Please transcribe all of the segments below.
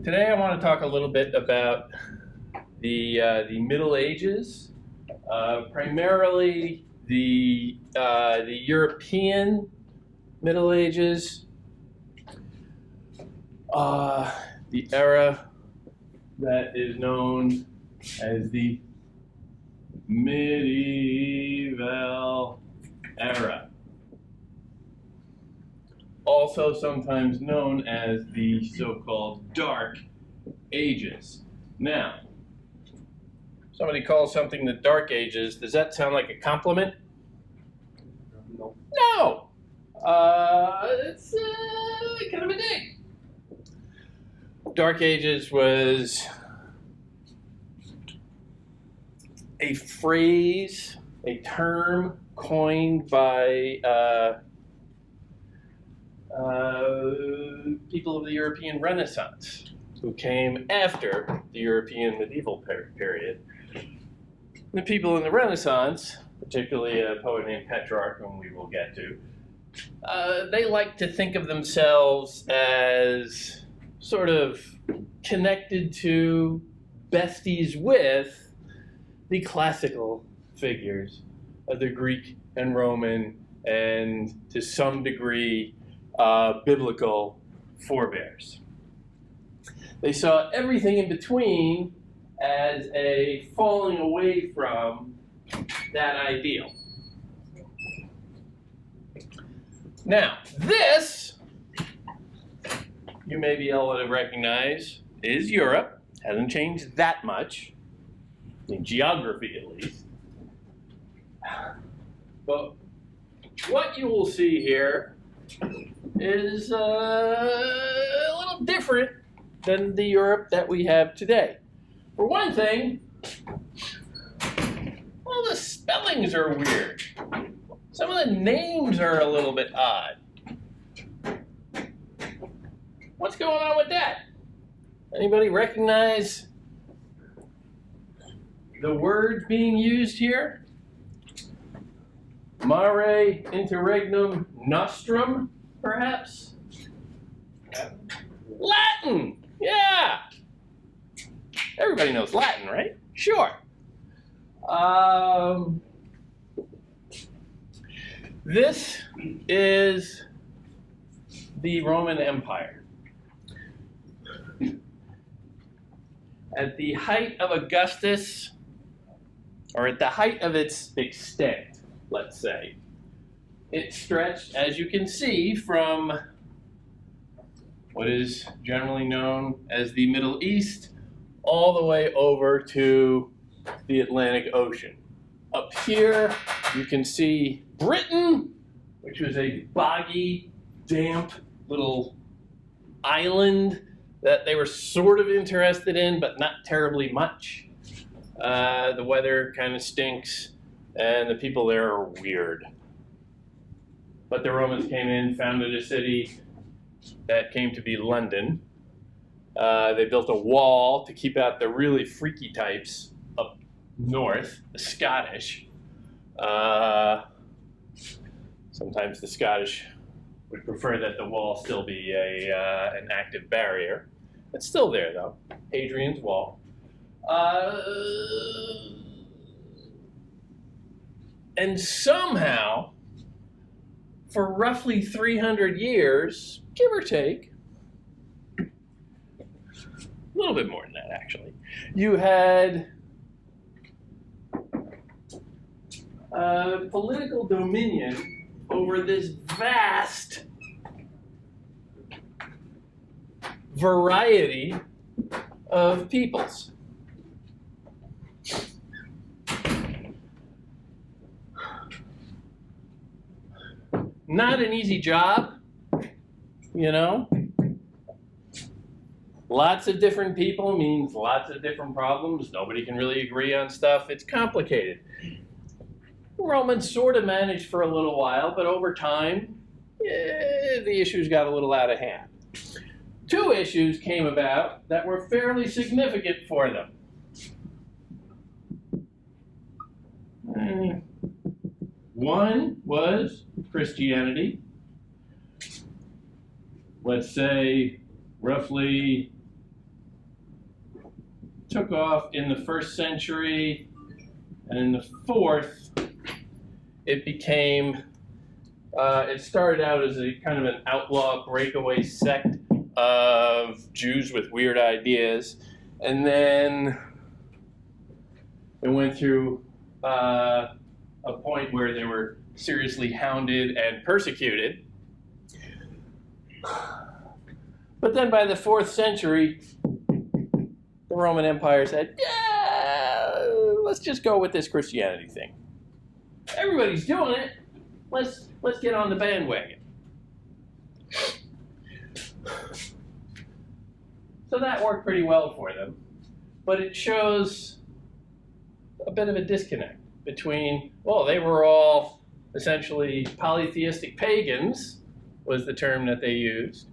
Today I want to talk a little bit about the Middle Ages, primarily the European Middle Ages, the era that is known as the medieval era, also sometimes known as the so-called Dark Ages. Now, somebody calls something the Dark Ages. Does that sound like a compliment? No. No! It's kind of a dig. Dark Ages was a phrase, a term coined by people of the European Renaissance, who came after the European medieval period. The people in the Renaissance, particularly a poet named Petrarch, whom we will get to, they like to think of themselves as sort of connected to, besties with, the classical figures of the Greek and Roman and, to some degree, biblical forebears. They saw everything in between as a falling away from that ideal. Now, this, you may be able to recognize, is Europe. Hasn't changed that much, in geography at least. But what you will see here is a little different than the Europe that we have today. For one thing, well, the spellings are weird. Some of the names are a little bit odd. What's going on with that? Anybody recognize the words being used here? Mare interregnum nostrum, perhaps? Latin! Yeah! Everybody knows Latin, right? Sure. This is the Roman Empire. At the height of Augustus, or at the height of its extent, let's say, it stretched, as you can see, from what is generally known as the Middle East all the way over to the Atlantic Ocean. Up here, you can see Britain, which was a boggy, damp little island that they were sort of interested in, but not terribly much. The weather kind of stinks, and the people there are weird. But the Romans came in, founded a city that came to be London. They built a wall to keep out the really freaky types up north, the Scottish. Sometimes the Scottish would prefer that the wall still be an active barrier. It's still there, though. Hadrian's Wall. And somehow, for roughly 300 years, give or take, a little bit more than that, actually, you had political dominion over this vast variety of peoples. Not an easy job, you know. Lots of different people means lots of different problems. Nobody can really agree on stuff. It's complicated. The Romans sort of managed for a little while, but over time, the issues got a little out of hand. Two issues came about that were fairly significant for them. One was Christianity. Let's say roughly took off in the 1st century, and in the 4th, it became, it started out as a kind of an outlaw breakaway sect of Jews with weird ideas, and then it went through a point where they were seriously hounded and persecuted. But then by the 4th century, the Roman Empire said, yeah, let's just go with this Christianity thing. Everybody's doing it. Let's get on the bandwagon. So that worked pretty well for them. But it shows a bit of a disconnect between, well, they were all essentially polytheistic pagans, was the term that they used.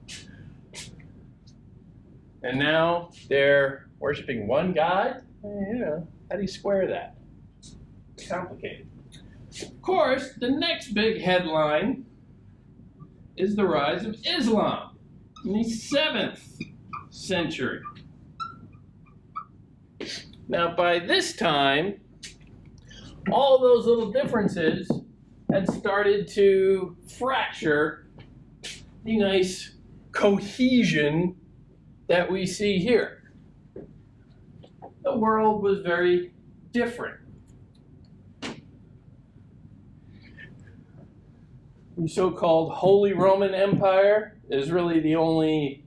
And now they're worshiping one God? How do you square that? It's complicated. Of course, the next big headline is the rise of Islam in the 7th century. Now, by this time, all those little differences had started to fracture the nice cohesion that we see here. The world was very different. The so-called Holy Roman Empire is really the only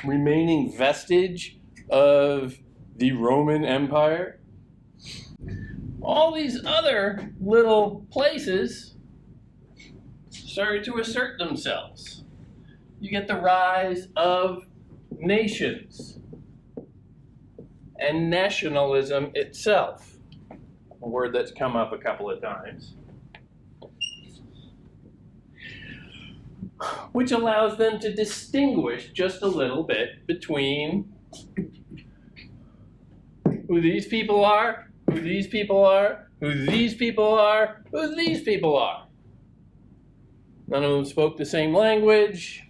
remaining vestige of the Roman Empire. All these other little places started to assert themselves. You get the rise of nations and nationalism itself, a word that's come up a couple of times, which allows them to distinguish just a little bit between who these people are, who these people are, who these people are, who these people are. None of them spoke the same language.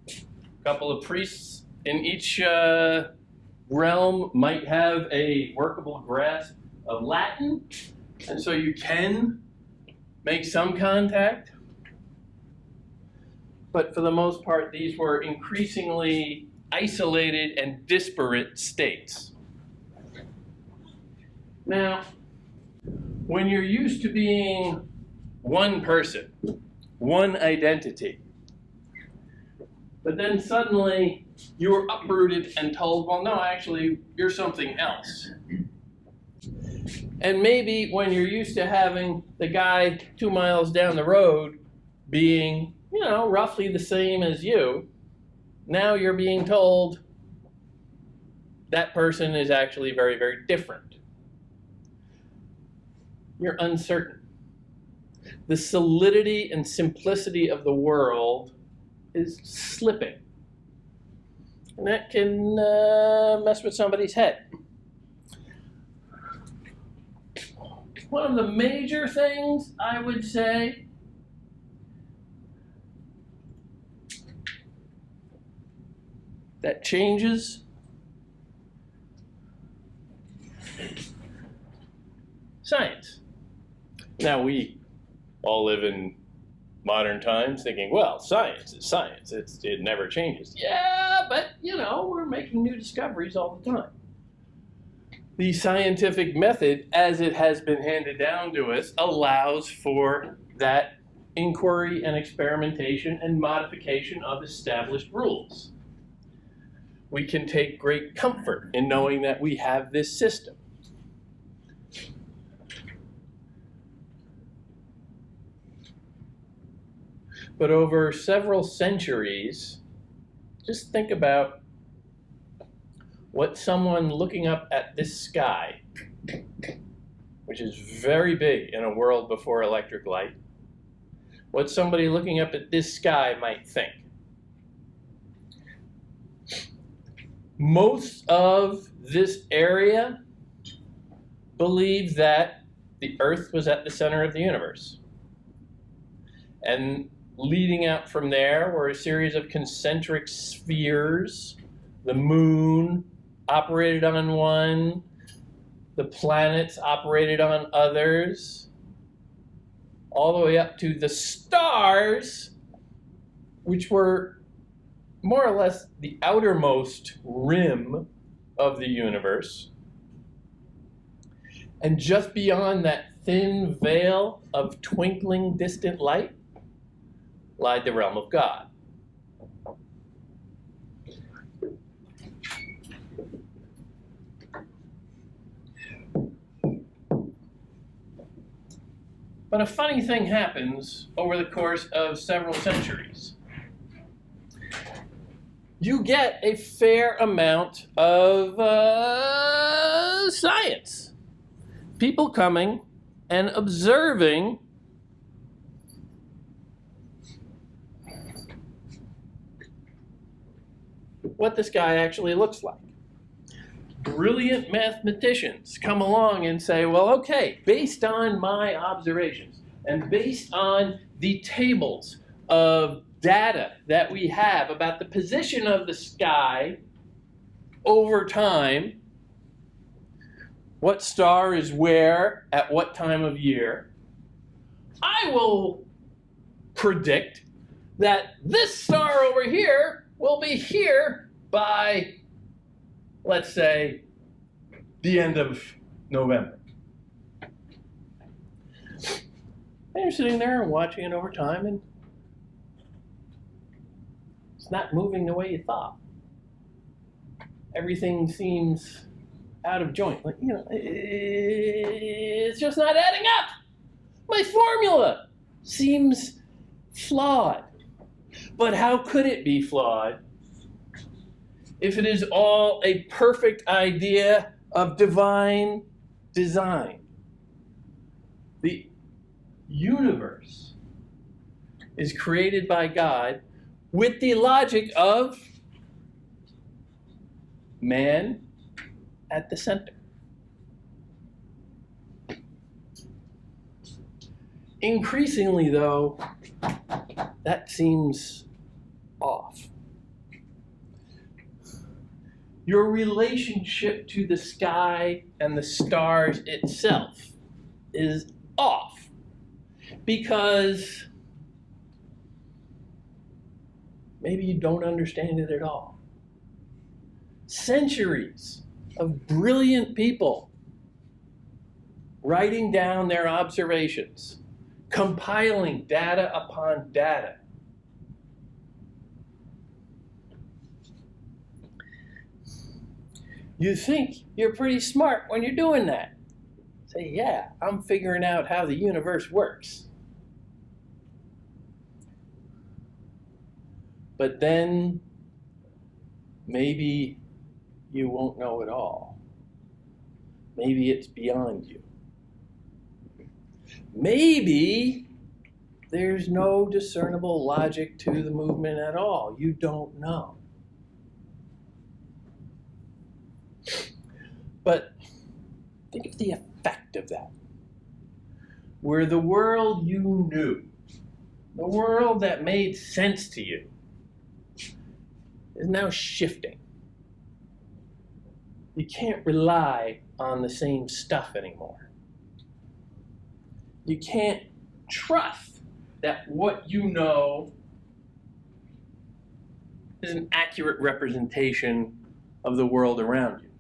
A couple of priests in each realm might have a workable grasp of Latin, and so you can make some contact. But for the most part, these were increasingly isolated and disparate states. Now, when you're used to being one person, one identity, but then suddenly you were uprooted and told, well, no, actually, you're something else. And maybe when you're used to having the guy 2 miles down the road being, roughly the same as you, now you're being told that person is actually very, very different. You're uncertain. The solidity and simplicity of the world is slipping. And that can mess with somebody's head. One of the major things I would say that changes science. Now we all live in modern times thinking, well, science is science. It never changes. Yeah, but, we're making new discoveries all the time. The scientific method, as it has been handed down to us, allows for that inquiry and experimentation and modification of established rules. We can take great comfort in knowing that we have this system. But over several centuries, just think about what someone looking up at this sky, which is very big in a world before electric light, what somebody looking up at this sky might think. Most of this area believed that the Earth was at the center of the universe. And leading out from there were a series of concentric spheres, the moon, operated on one, the planets operated on others, all the way up to the stars, which were more or less the outermost rim of the universe. And just beyond that thin veil of twinkling distant light lied the realm of God. But a funny thing happens over the course of several centuries. You get a fair amount of science. People coming and observing what the sky actually looks like. Brilliant mathematicians come along and say, well, okay, based on my observations and based on the tables of data that we have about the position of the sky over time, what star is where at what time of year, I will predict that this star over here will be here by, let's say, the end of November. And you're sitting there and watching it over time, and it's not moving the way you thought. Everything seems out of joint. Like, it's just not adding up. My formula seems flawed. But how could it be flawed if it is all a perfect idea of divine design? The universe is created by God with the logic of man at the center. Increasingly, though, that seems off. Your relationship to the sky and the stars itself is off because maybe you don't understand it at all. Centuries of brilliant people writing down their observations, compiling data upon data. You think you're pretty smart when you're doing that. Say, yeah, I'm figuring out how the universe works. But then maybe you won't know it all. Maybe it's beyond you. Maybe there's no discernible logic to the movement at all. You don't know. But think of the effect of that. Where the world you knew, the world that made sense to you, is now shifting. You can't rely on the same stuff anymore. You can't trust that what you know is an accurate representation of the world around you.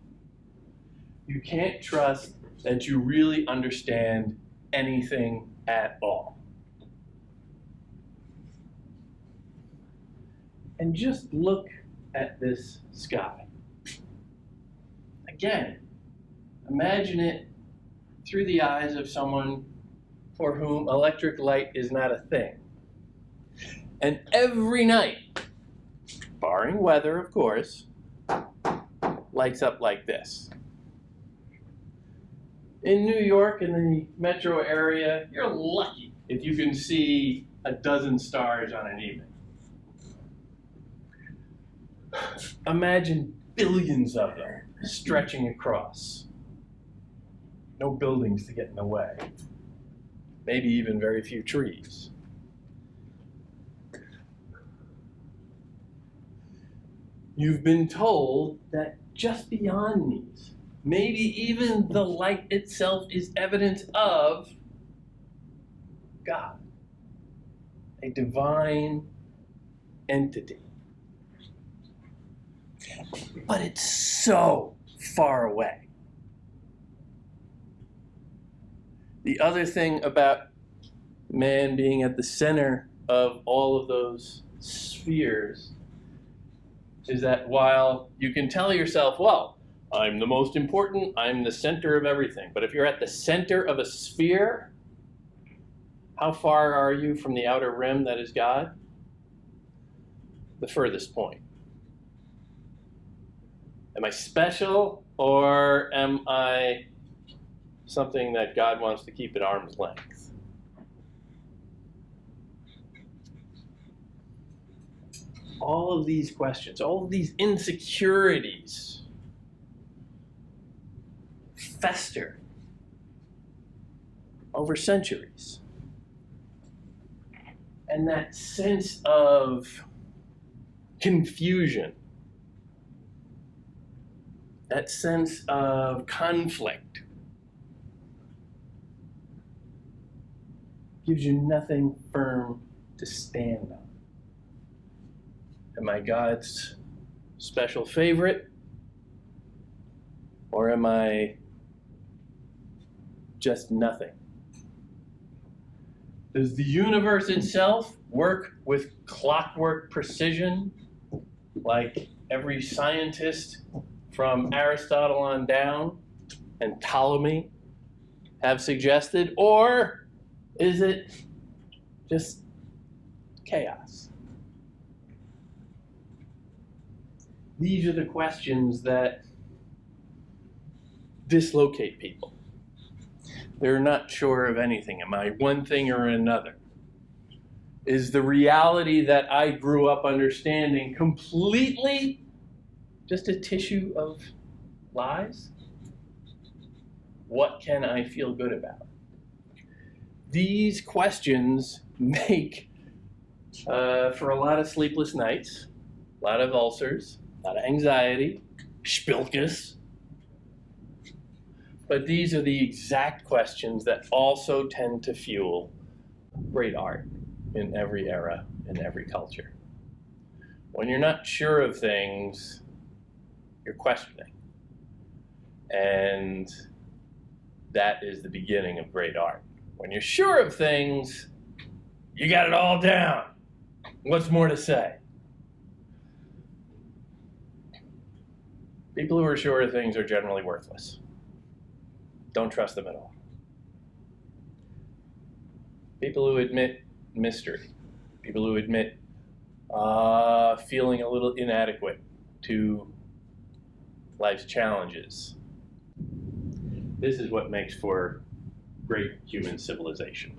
You can't trust that you really understand anything at all. And just look at this sky. Again, imagine it through the eyes of someone for whom electric light is not a thing. And every night, barring weather, of course, lights up like this. In New York, in the metro area, you're lucky if you can see a dozen stars on an evening. Imagine billions of them stretching across. No buildings to get in the way. Maybe even very few trees. you've been told that just beyond these, maybe even the light itself is evidence of God, a divine entity. But it's so far away. The other thing about man being at the center of all of those spheres is that while you can tell yourself, well, I'm the most important, I'm the center of everything, but if you're at the center of a sphere, how far are you from the outer rim that is God? The furthest point. Am I special, or am I something that God wants to keep at arm's length? All of these questions, all of these insecurities fester over centuries. And that sense of confusion, that sense of conflict, gives you nothing firm to stand on. Am I God's special favorite? Or am I just nothing? Does the universe itself work with clockwork precision, like every scientist from Aristotle on down and Ptolemy have suggested? Or is it just chaos? These are the questions that dislocate people. They're not sure of anything. Am I one thing or another? Is the reality that I grew up understanding completely just a tissue of lies? What can I feel good about? These questions make for a lot of sleepless nights, a lot of ulcers, a lot of anxiety, spilkus. But these are the exact questions that also tend to fuel great art in every era, in every culture. When you're not sure of things, you're questioning. And that is the beginning of great art. When you're sure of things, you got it all down. What's more to say? People who are sure of things are generally worthless. Don't trust them at all. People who admit mystery, people who admit feeling a little inadequate to life's challenges. This is what makes for great human civilization.